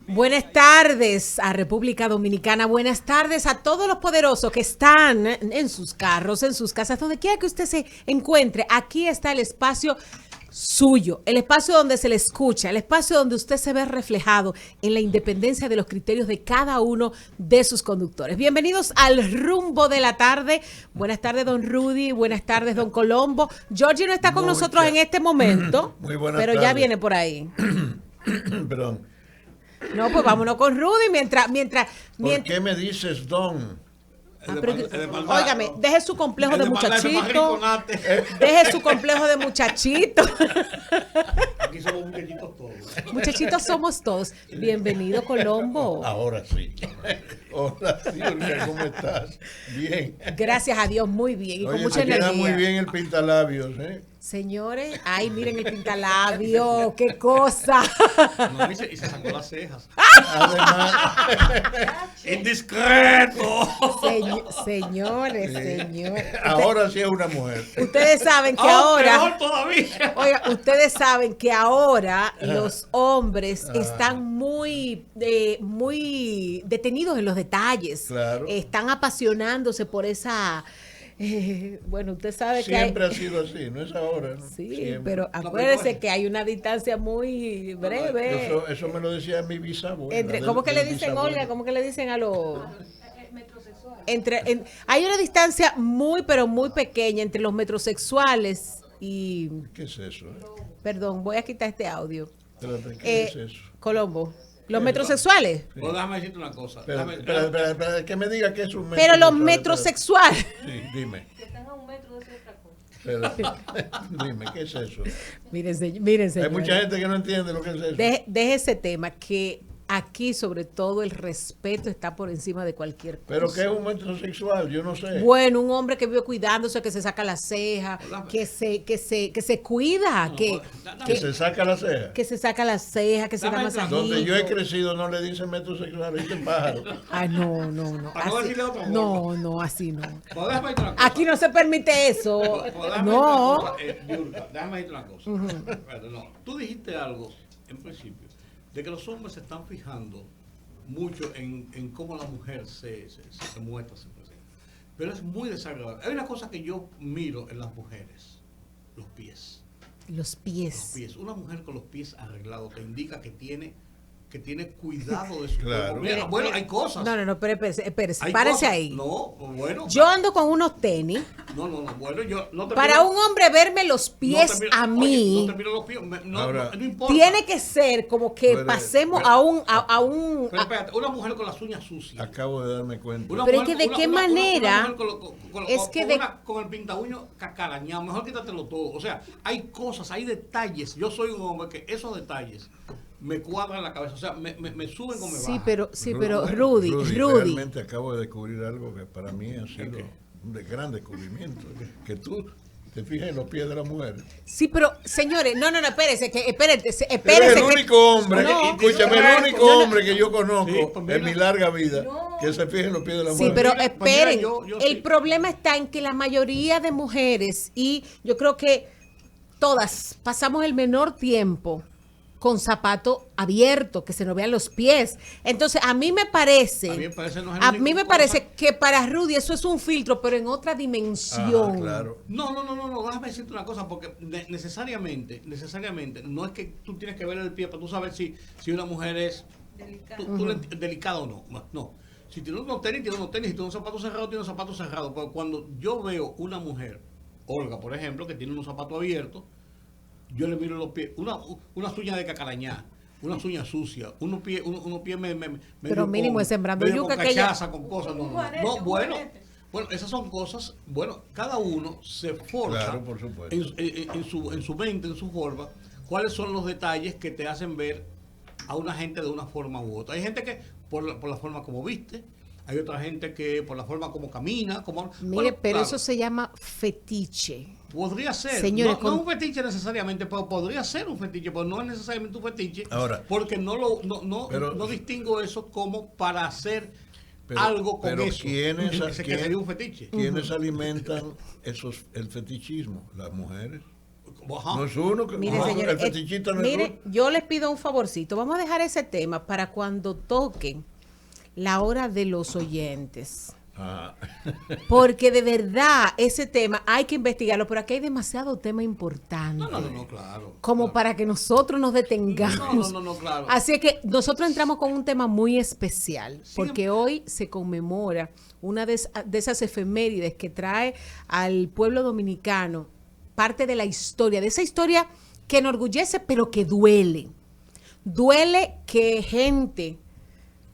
Buenas tardes a República Dominicana, buenas tardes a todos los poderosos que están en sus carros, en sus casas, donde quiera que usted se encuentre. Aquí está el espacio suyo, el espacio donde se le escucha, el espacio donde usted se ve reflejado en la independencia de los criterios de cada uno de sus conductores. Bienvenidos al rumbo de la tarde. Buenas tardes, don Rudy. Buenas tardes, don Colombo. Georgie no está con nosotros en este momento, pero ya viene por ahí. Perdón. No, pues vámonos con Rudy mientras. ¿Por qué me dices don? Óigame, deje su complejo de muchachito. Deje su complejo de muchachito. Aquí somos muchachitos todos. Muchachitos somos todos. Bienvenido, Colombo. Ahora sí. Hola, Silvia, ¿cómo estás? Bien. Gracias a Dios, muy bien. Y con mucha queda energía. muy bien el pintalabios, ¿eh? Señores, ay, miren el pintalabio, qué cosa. No, y se sacó las cejas. Además, ¡Indiscreto! Señores. ahora sí es una mujer. Ustedes saben que ahora. Peor todavía. Oiga, ustedes saben que ahora los hombres están muy detenidos en los detalles. Claro. Están apasionándose por esa. Bueno, usted sabe Siempre que hay. ha sido así, no es ahora, ¿no? Sí, Siempre. pero acuérdese que hay una distancia muy breve. Eso me lo decía mi bisabuela. ¿Cómo que le dicen, Olga? ¿Cómo que le dicen a los hay una distancia muy, pero muy pequeña entre los metrosexuales y. ¿Qué es eso? Perdón, voy a quitar este audio. Espérate, ¿qué es eso? Colombo. Los metrosexuales. Pues déjame decirte una cosa. Espera, que me diga que es un Pero los metrosexual. metrosexuales. Sí, dime. Que están a un metro de ser otra cosa. Dime, ¿qué es eso? Miren, Hay señores. mucha gente que no entiende lo que es eso. Deje ese tema que aquí, sobre todo, el respeto está por encima de cualquier cosa. Pero ¿qué es un metrosexual? Yo no sé. Bueno, un hombre que vive cuidándose, que se saca la ceja, que se cuida, que se saca la ceja. se saca la ceja, que se da masajito. Donde yo he crecido no le dicen metrosexual, le dicen pájaro. Ay, no. Para no Así, decirle otra forma. no, así no. Pues déjame decirte una cosa. Aquí no se permite eso. Pues déjame No. decirte una cosa, Yurka, déjame decirte una cosa. Espérate, no. Tú dijiste algo, en principio, de que los hombres se están fijando mucho en cómo la mujer se muestra, se presenta. Pero es muy desagradable. Hay una cosa que yo miro en las mujeres: los pies. Los Los pies. pies. Una mujer con los pies arreglados te indica que tiene cuidado de su Claro. cuerpo. Mira, bueno, hay cosas. No, pero espérese, Hay párese cosas. ahí. No, bueno. Yo ando con unos tenis. No, bueno, yo no te Para miro- un hombre verme los no pies te miro- a oye, mí, no te miro los pies, Ahora, no importa. tiene que ser como que Pero- pasemos pero- a un. Pero espérate, una mujer con las uñas sucias. Acabo de darme cuenta. Una Pero mujer- es que de qué una manera mujer con es que de- con el pinta uño cacarañado, mejor quítatelo todo. O sea, hay cosas, hay detalles. Yo soy un hombre que esos detalles me cuadran la cabeza. O sea, me suben como me Sí, bajan. pero Rudy. Realmente acabo de descubrir algo que para mí ha sido un gran descubrimiento. Que tú te fijas en los pies de la mujer. Sí, pero señores, no, espérese, Eres espérese. el único hombre, No. escúchame, el único hombre que yo conozco Sí, pues mira. en mi larga vida que se fije en los pies de la mujer. Sí, pero Mira, pues esperen, mira, yo el sí. problema está en que la mayoría de mujeres, y yo creo que todas, pasamos el menor tiempo con zapato abierto, que se nos vean los pies. Entonces, a mí me parece, A mí me parece no es el a único mí me cosa. parece que para Rudy eso es un filtro, pero en otra dimensión. Ajá, claro. No, déjame decirte una cosa, porque necesariamente, no es que tú tienes que ver el pie para tú saber si una mujer es delicada o no. No. Si tiene unos tenis, tiene unos tenis. Si tiene un zapato cerrado, tiene un zapato cerrado. Pero cuando yo veo una mujer, Olga, por ejemplo, que tiene unos zapatos abiertos, yo le miro los pies, unas uñas de cacarañá, unas uñas sucias, unos pies Pero mínimo es sembrando medio yuca con que ella- cachaza, con cosas. No, bueno, esas son cosas, bueno, cada uno se forja Claro, por supuesto. en su mente, en su forma, cuáles son los detalles que te hacen ver a una gente de una forma u otra. Hay gente que por la forma como viste, hay otra gente que por la forma como camina, Mire, bueno, pero claro, eso se llama fetiche. podría ser, Señores, no un fetiche necesariamente, pero podría ser un fetiche, pero no es necesariamente un fetiche, Ahora, porque pero- no distingo eso como para hacer Pero- algo con pero eso. ¿quiénes- que sería un fetiche. ¿Quiénes alimentan el fetichismo? Las mujeres. Ajá. No es uno. Mire, el señores, fetichista no es mire, yo les pido un favorcito. Vamos a dejar ese tema para cuando toque la hora de los oyentes. Ah. Porque de verdad ese tema hay que investigarlo, pero aquí hay demasiado tema importante. No, claro. Como claro. para que nosotros nos detengamos. No, claro. Así es que nosotros entramos con un tema muy especial, porque hoy se conmemora una de esas efemérides que trae al pueblo dominicano parte de la historia, de esa historia que enorgullece, pero que duele. Duele que gente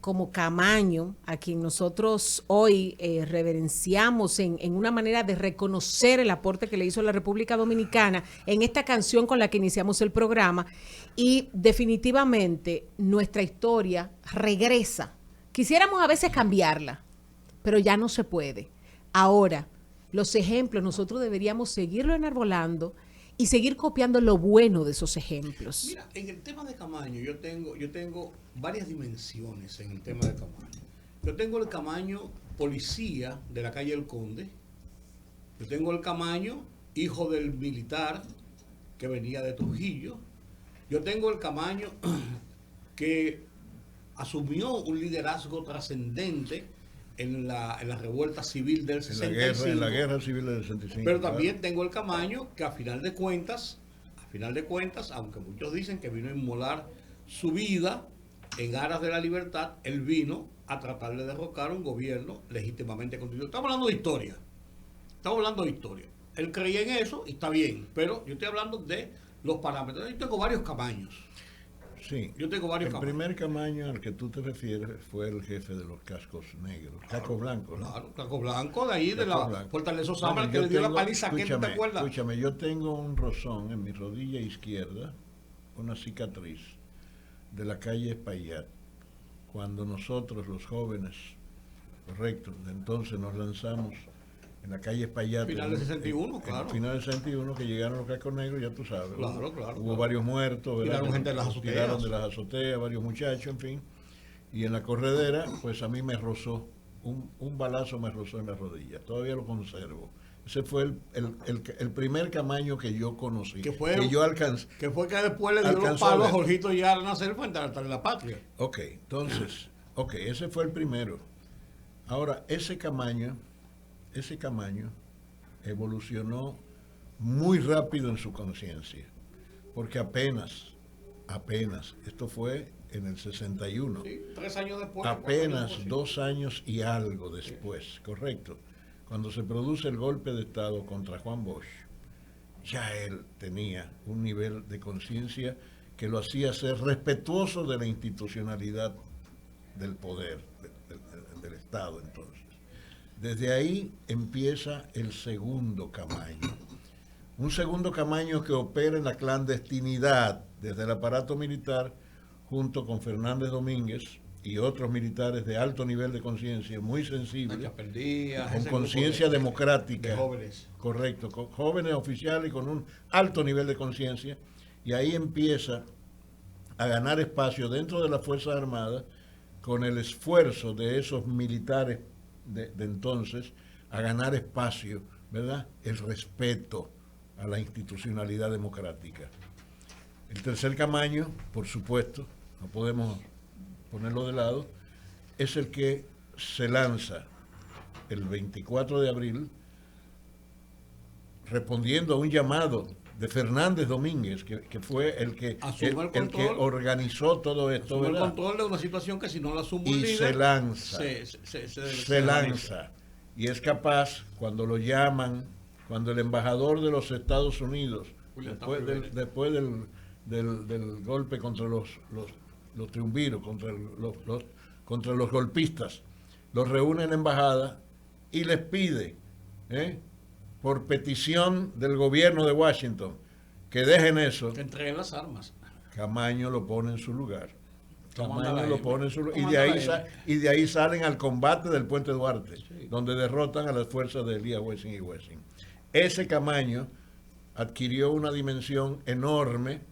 como Camaño, a quien nosotros hoy reverenciamos en una manera de reconocer el aporte que le hizo la República Dominicana en esta canción con la que iniciamos el programa, y definitivamente nuestra historia regresa. Quisiéramos a veces cambiarla, pero ya no se puede. Ahora, los ejemplos nosotros deberíamos seguirlo enarbolando y seguir copiando lo bueno de esos ejemplos. Mira, en el tema de Camaño, yo tengo varias dimensiones en el tema de Camaño. Yo tengo el Camaño policía de la calle El Conde. Yo tengo el Camaño hijo del militar que venía de Trujillo. Yo tengo el Camaño que asumió un liderazgo trascendente en la revuelta civil del 65. En la guerra civil del 65. Pero también tengo el Camaño que a final de cuentas, aunque muchos dicen que vino a inmolar su vida en aras de la libertad, él vino a tratar de derrocar un gobierno legítimamente constituido. Estamos hablando de historia. Él creía en eso y está bien, pero yo estoy hablando de los parámetros. Yo tengo varios Camaños. Sí, yo tengo varios Camaños. El primer Camaño al que tú te refieres fue el jefe de los cascos negros, cascos blancos, ¿no? Claro, casco blanco de ahí, de la blanco. Fortaleza Osama, que le dio la paliza, ¿qué no te acuerdas? Escúchame, yo tengo un rozón en mi rodilla izquierda, una cicatriz de la calle Espaillat, cuando nosotros los jóvenes, correcto, de entonces nos lanzamos en la calle Espaillat. Final del 61, claro. Final del 61, que llegaron los cascos negros, ya tú sabes. Claro. Hubo varios muertos, ¿verdad? Tiraron gente de las azoteas. Tiraron de las azoteas, varios muchachos, en fin. Y en la corredera, pues a mí me rozó, un balazo me rozó en la rodilla. Todavía lo conservo. Ese fue el primer Camaño que yo conocí, que yo alcancé. Que fue que después le dio los palos a Jorgito y a Nacer frente al altar de la patria. Ok, entonces, ese fue el primero. Ahora, ese Camaño evolucionó muy rápido en su conciencia, porque apenas, esto fue en el 61. Sí, 3 años después. Apenas 2 años y algo después, sí. Correcto. Cuando se produce el golpe de Estado contra Juan Bosch, ya él tenía un nivel de conciencia que lo hacía ser respetuoso de la institucionalidad del poder, del Estado entonces. Desde ahí empieza el segundo Camaño. Un segundo Camaño que opera en la clandestinidad desde el aparato militar junto con Fernández Domínguez y otros militares de alto nivel de conciencia, muy sensibles, con conciencia democrática. De jóvenes. Correcto, con jóvenes oficiales y con un alto nivel de conciencia. Y ahí empieza a ganar espacio dentro de las Fuerzas Armadas con el esfuerzo de esos militares de entonces a ganar espacio, ¿verdad? El respeto a la institucionalidad democrática. El tercer Camaño, por supuesto, no podemos ponerlo de lado, es el que se lanza el 24 de abril respondiendo a un llamado de Fernández Domínguez, que fue el que organizó todo esto. Asume el control de una situación que si no la asume un líder, se lanza y es capaz, cuando lo llaman, cuando el embajador de los Estados Unidos, después del golpe contra los triunviros, contra los golpistas, los reúne en la embajada y les pide, por petición del gobierno de Washington, que dejen eso. Que entreguen las armas. Camaño lo pone en su lugar. Y de ahí salen al combate del Puente Duarte, sí, donde derrotan a las fuerzas de Elías Wessing y Wessing. Ese Camaño adquirió una dimensión enorme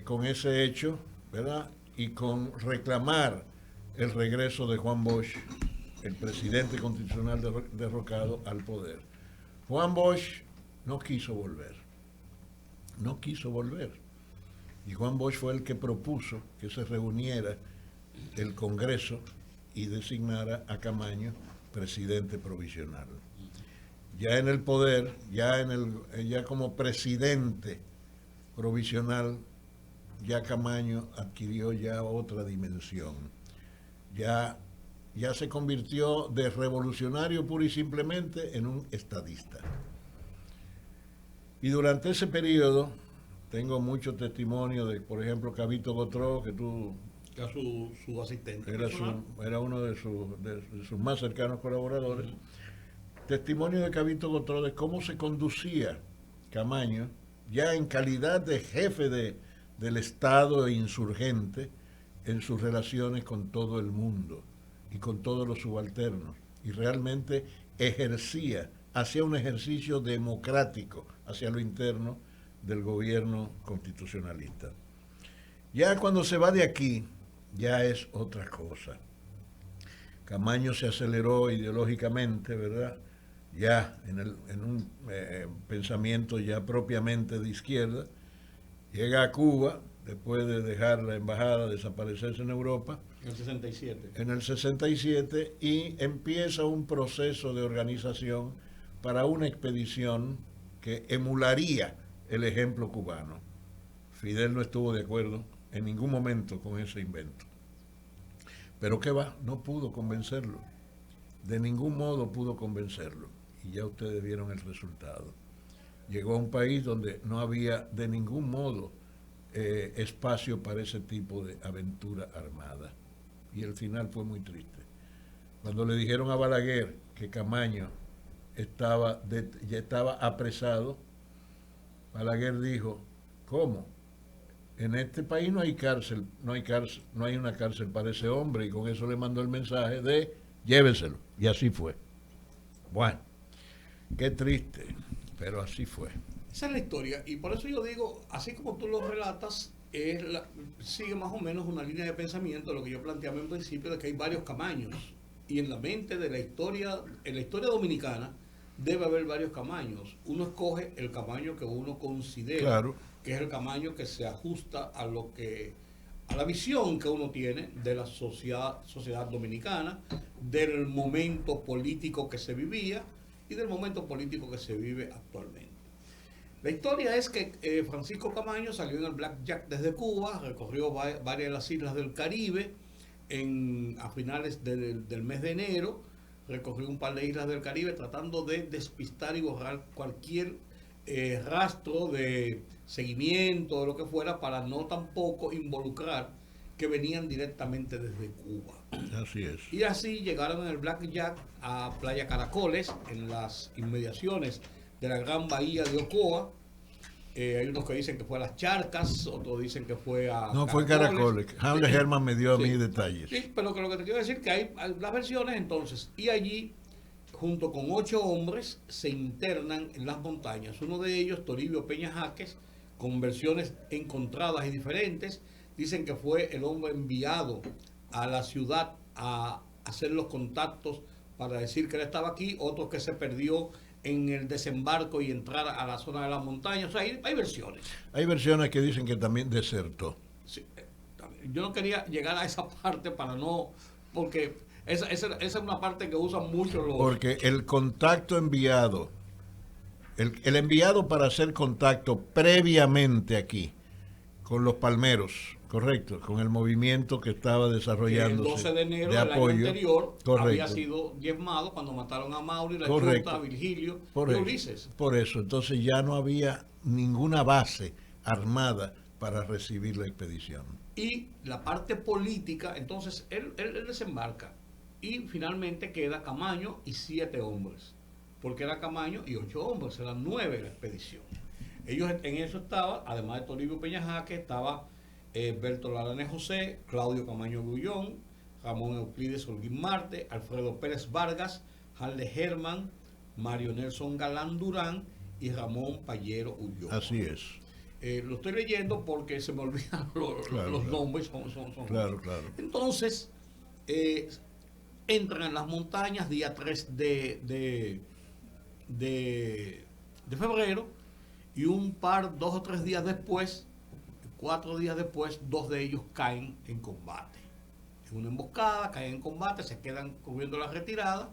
con ese hecho, ¿verdad? Y con reclamar el regreso de Juan Bosch, el presidente constitucional derrocado, al poder. Juan Bosch no quiso volver. no quiso volver. Y Juan Bosch fue el que propuso que se reuniera el Congreso y designara a Camaño presidente provisional. Ya en el poder, ya como presidente provisional, ya Camaño adquirió ya otra dimensión. Ya se convirtió de revolucionario pura y simplemente en un estadista. Y durante ese periodo tengo mucho testimonio de, por ejemplo, Cabito Gotró, que tú... Era su asistente. Era uno de sus más cercanos colaboradores. Testimonio de Cabito Gotró de cómo se conducía Camaño, ya en calidad de jefe del Estado insurgente, en sus relaciones con todo el mundo y con todos los subalternos. Y realmente hacía un ejercicio democrático hacia lo interno del gobierno constitucionalista. Ya cuando se va de aquí, ya es otra cosa. Camaño se aceleró ideológicamente, ¿verdad? Ya en un pensamiento ya propiamente de izquierda. Llega a Cuba, después de dejar la embajada, desaparecerse en Europa. En el 67. En el 67, y empieza un proceso de organización para una expedición que emularía el ejemplo cubano. Fidel no estuvo de acuerdo en ningún momento con ese invento. Pero qué va, no pudo convencerlo. De ningún modo pudo convencerlo. Y ya ustedes vieron el resultado. Llegó a un país donde no había de ningún modo espacio para ese tipo de aventura armada. Y el final fue muy triste. Cuando le dijeron a Balaguer que Camaño ya estaba apresado, Balaguer dijo, ¿cómo? En este país no hay cárcel, no hay una cárcel para ese hombre, y con eso le mandó el mensaje de llévenselo. Y así fue. Bueno, qué triste, pero así fue. Esa es la historia, y por eso yo digo, así como tú lo relatas, sigue más o menos una línea de pensamiento, lo que yo planteaba en principio, de que hay varios Camaños, y en la mente de la historia, en la historia dominicana, debe haber varios Camaños. Uno escoge el Camaño que uno considera, Claro, que es el Camaño que se ajusta a la visión que uno tiene de la sociedad dominicana, del momento político que se vivía y del momento político que se vive actualmente. La historia es que Francisco Camaño salió en el Blackjack desde Cuba, recorrió varias de las islas del Caribe a finales del mes de enero, recorrió un par de islas del Caribe tratando de despistar y borrar cualquier rastro de seguimiento o lo que fuera, para no tampoco involucrar que venían directamente desde Cuba. así es. Y así llegaron en el Blackjack a Playa Caracoles, en las inmediaciones de la gran bahía de Ocoa. Hay unos que dicen que fue a Las Charcas, otros dicen que fue a No, fue Caracoles. Jaime Germán me dio a mí Sí. detalles. Sí, pero lo que te quiero decir que hay las versiones entonces, y allí, junto con 8 hombres, se internan en las montañas. Uno de ellos, Toribio Peña Jaques, con versiones encontradas y diferentes, dicen que fue el hombre enviado a la ciudad a hacer los contactos para decir que él estaba aquí, otros que se perdió en el desembarco y entrar a la zona de las montañas. O sea, hay versiones. Hay versiones que dicen que también desertó. Sí, yo no quería llegar a esa parte para no, porque esa es una parte que usan mucho los... Porque el contacto enviado, el enviado para hacer contacto previamente aquí, con los palmeros, correcto, con el movimiento que estaba desarrollándose el 12 de enero de del apoyo, año anterior correcto, había sido diezmado cuando mataron a Mauri, la correcto, Chuta, a Virgilio por y eso, Ulises. por eso, entonces ya no había ninguna base armada para recibir la expedición. Y la parte política, entonces él desembarca y finalmente queda Camaño y 7 hombres, porque era Camaño y 8 hombres, eran 9 la expedición. Ellos en eso estaban, además de Toribio Peña Jaques, estaba Berto Lalane José, Claudio Camaño Grullón, Ramón Euclides Holguín Marte, Alfredo Pérez Vargas, Halde Germán, Mario Nelson Galán Durán y Ramón Payero Ulloa. Así es. Lo estoy leyendo porque se me olvidan los nombres. Son claro. Entonces, entran en las montañas día 3 de febrero y dos o tres días después, 4 días después, 2 de ellos caen en combate. En una emboscada, caen en combate, se quedan cubriendo la retirada,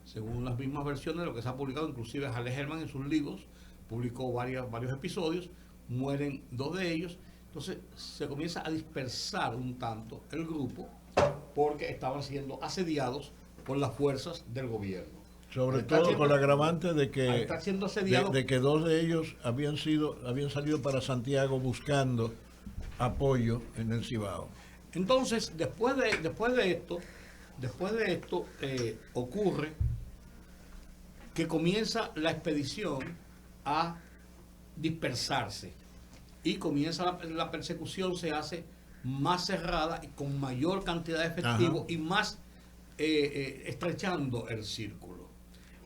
según las mismas versiones de lo que se ha publicado, inclusive Halle Hellman en sus libros, publicó varios episodios, mueren 2 de ellos, entonces se comienza a dispersar un tanto el grupo, porque estaban siendo asediados por las fuerzas del gobierno. Sobre todo con el agravante de que, de que 2 de ellos habían salido para Santiago buscando apoyo en el Cibao. Entonces, después de esto ocurre que comienza la expedición a dispersarse y comienza la persecución, se hace más cerrada y con mayor cantidad de efectivos. Ajá. Y más estrechando el círculo.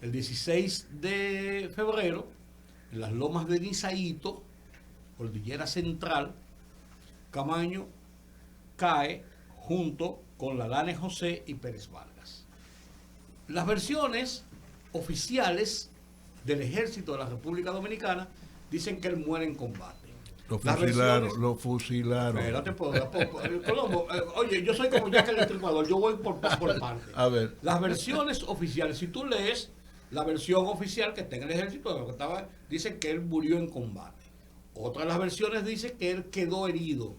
El 16 de febrero, en las lomas de Nizaíto, cordillera central, Camaño cae junto con Lalane José y Pérez Vargas. Las versiones oficiales del ejército de la República Dominicana dicen que él muere en combate. Lo fusilaron. Espérate, Colombo, oye, yo soy como Jack el Destripador, yo voy por parte. A ver. Las versiones oficiales, si tú lees la versión oficial que está en el ejército, de lo que estaba, dice que él murió en combate. Otra de las versiones dice que él quedó herido.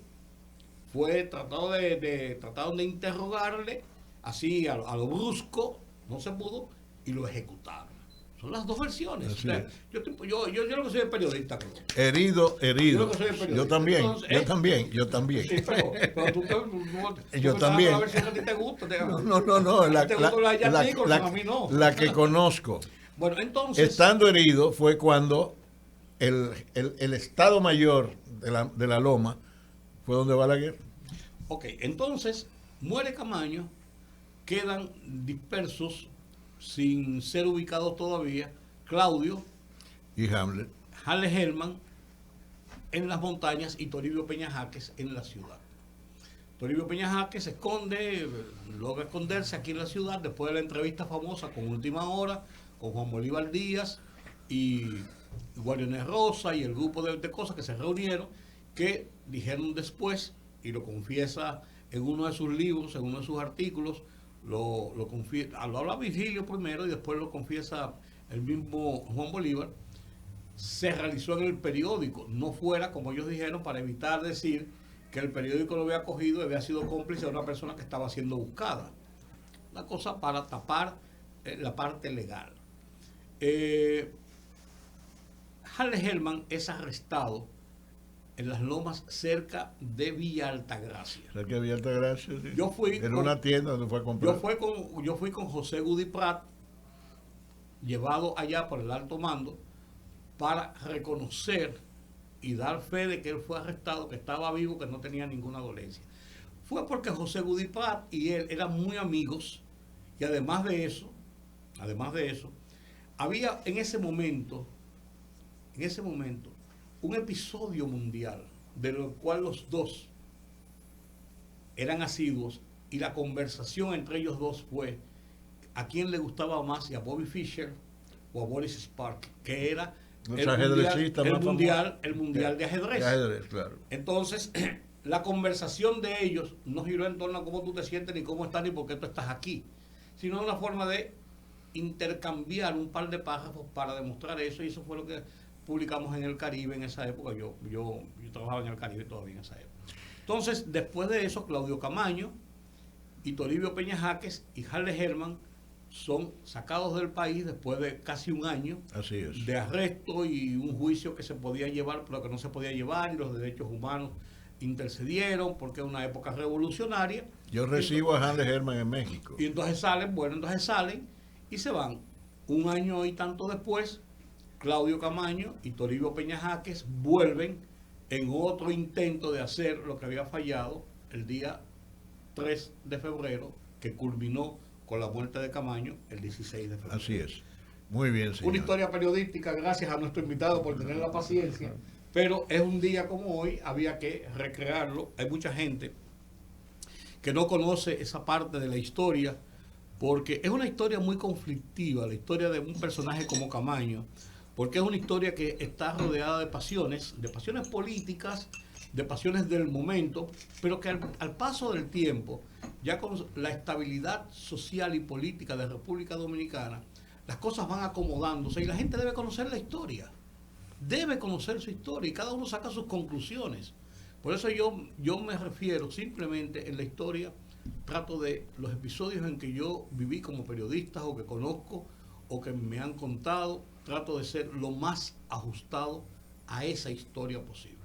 Trataron de interrogarle así a lo brusco, no se pudo, y lo ejecutaron. Son las 2 versiones. O sea, yo lo que soy el periodista. Creo. Herido. Yo también, Entonces, yo también. Sí, pero tú yo también. La versión que a ti te gusta. No. La que conozco. Bueno, entonces. Estando herido fue cuando el Estado Mayor de la Loma fue donde va la guerra. Ok, entonces muere Camaño, quedan dispersos sin ser ubicados todavía Claudio y Halle Hellman en las montañas y Toribio Peña Jáquez en la ciudad. Toribio Peña Jáquez se esconde, logra esconderse aquí en la ciudad después de la entrevista famosa con Última Hora, con Juan Bolívar Díaz y Guariones Rosa y el grupo de cosas que se reunieron, que dijeron después, y lo confiesa en uno de sus libros, en uno de sus artículos, lo habla Virgilio primero y después lo confiesa el mismo Juan Bolívar, se realizó en el periódico, no fuera como ellos dijeron, para evitar decir que el periódico lo había cogido y había sido cómplice de una persona que estaba siendo buscada. Una cosa para tapar la parte legal. Halle Hellman es arrestado en las lomas cerca de Villa Altagracia. Cerca de Villa Altagracia, sí. Yo fui en una tienda donde fue a comprar. Yo fui con José Gudi Prat, llevado allá por el alto mando, para reconocer y dar fe de que él fue arrestado, que estaba vivo, que no tenía ninguna dolencia. Fue porque José Gudi Prat y él eran muy amigos, y además de eso, había en ese momento, un episodio mundial de lo cual los dos eran asiduos y la conversación entre ellos dos fue a quién le gustaba más, si a Bobby Fischer o a Boris Spassky, que era el mundial de ajedrez. Claro. Entonces, la conversación de ellos no giró en torno a cómo tú te sientes, ni cómo estás, ni por qué tú estás aquí, sino una forma de intercambiar un par de párrafos para demostrar eso, y eso fue lo que publicamos en el Caribe en esa época. Yo trabajaba en el Caribe todavía en esa época. Entonces, después de eso, Claudio Camaño y Toribio Peña Jáquez y Halle Hellman son sacados del país después de casi un año de arresto y un juicio que se podía llevar, pero que no se podía llevar, y los derechos humanos intercedieron porque es una época revolucionaria. Yo recibo a Halle Hellman en México. Y entonces salen y se van. Un año y tanto después, Claudio Camaño y Toribio Peña Jáquez vuelven en otro intento de hacer lo que había fallado el día 3 de febrero, que culminó con la muerte de Camaño el 16 de febrero. Así es. Muy bien, señor. Una historia periodística, gracias a nuestro invitado por tener la paciencia, pero es un día como hoy, había que recrearlo. Hay mucha gente que no conoce esa parte de la historia, porque es una historia muy conflictiva, la historia de un personaje como Camaño, porque es una historia que está rodeada de pasiones políticas, de pasiones del momento, pero que al paso del tiempo, ya con la estabilidad social y política de República Dominicana, las cosas van acomodándose y la gente debe conocer la historia. Debe conocer su historia y cada uno saca sus conclusiones. Por eso yo me refiero simplemente en la historia, trato de los episodios en que yo viví como periodista o que conozco o que me han contado, trato de ser lo más ajustado a esa historia posible.